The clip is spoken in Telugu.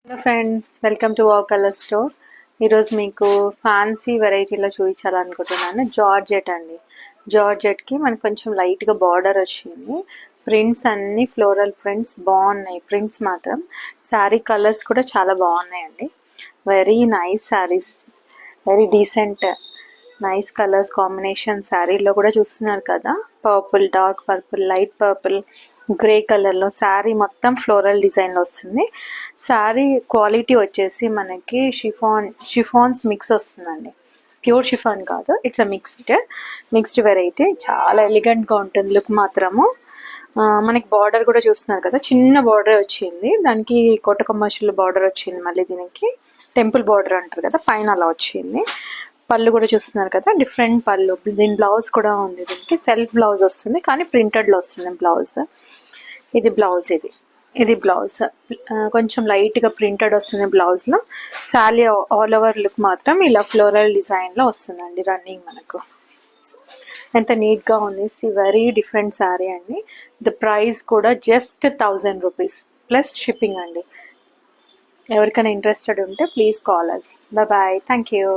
Hello friends, welcome to wow colour store. ఈరోజు మీకు ఫ్యాన్సీ వెరైటీలో చూపించాలనుకుంటున్నాను. జార్జెట్ అండి. జార్జెట్కి మనకు కొంచెం లైట్గా బార్డర్ వచ్చింది. ప్రింట్స్ అన్నీ ఫ్లోరల్ ప్రింట్స్ బాగున్నాయి. ప్రింట్స్ మాత్రం శారీ కలర్స్ కూడా చాలా బాగున్నాయండి. Very nice saris, very decent nice colours combination. శారీలో కూడా చూస్తున్నారు కదా, purple, dark purple, light purple, grey కలర్లో శారీ మొత్తం ఫ్లోరల్ డిజైన్లో వస్తుంది. శారీ క్వాలిటీ వచ్చేసి మనకి షిఫాన్స్ మిక్స్ వస్తుందండి. ప్యూర్ షిఫాన్ కాదు, ఇట్స్ అ మిక్స్డ్ వెరైటీ. చాలా ఎలిగెంట్గా ఉంటుంది లుక్ మాత్రము. మనకి బార్డర్ కూడా చూస్తున్నారు కదా, చిన్న బార్డర్ వచ్చింది. దానికి కోటకొమ్మచ్చుల బార్డర్ వచ్చింది. మళ్ళీ దీనికి టెంపుల్ బార్డర్ అంటారు కదా, పైన అలా వచ్చింది. పళ్ళు కూడా చూస్తున్నారు కదా, డిఫరెంట్ పళ్ళు. దీని బ్లౌజ్ కూడా ఉంది. దీనికి సెల్ఫ్ బ్లౌజ్ వస్తుంది, కానీ ప్రింటెడ్లో వస్తుంది బ్లౌజ్. ఇది బ్లౌజ్, ఇది బ్లౌజ్. కొంచెం లైట్గా ప్రింటెడ్ వస్తుంది బ్లౌజ్లో. శారీ ఆల్ ఓవర్ లుక్ మాత్రం ఇలా ఫ్లోరల్ డిజైన్లో వస్తుందండి. రన్నింగ్ మనకు ఎంత నీట్గా ఉంది. వెరీ డిఫరెంట్ శారీ అండి. ద ప్రైస్ కూడా జస్ట్ 1000 రూపీస్ ప్లస్ షిప్పింగ్ అండి. ఎవరికైనా ఇంట్రెస్టెడ్ ఉంటే please call us. Bye, thank you.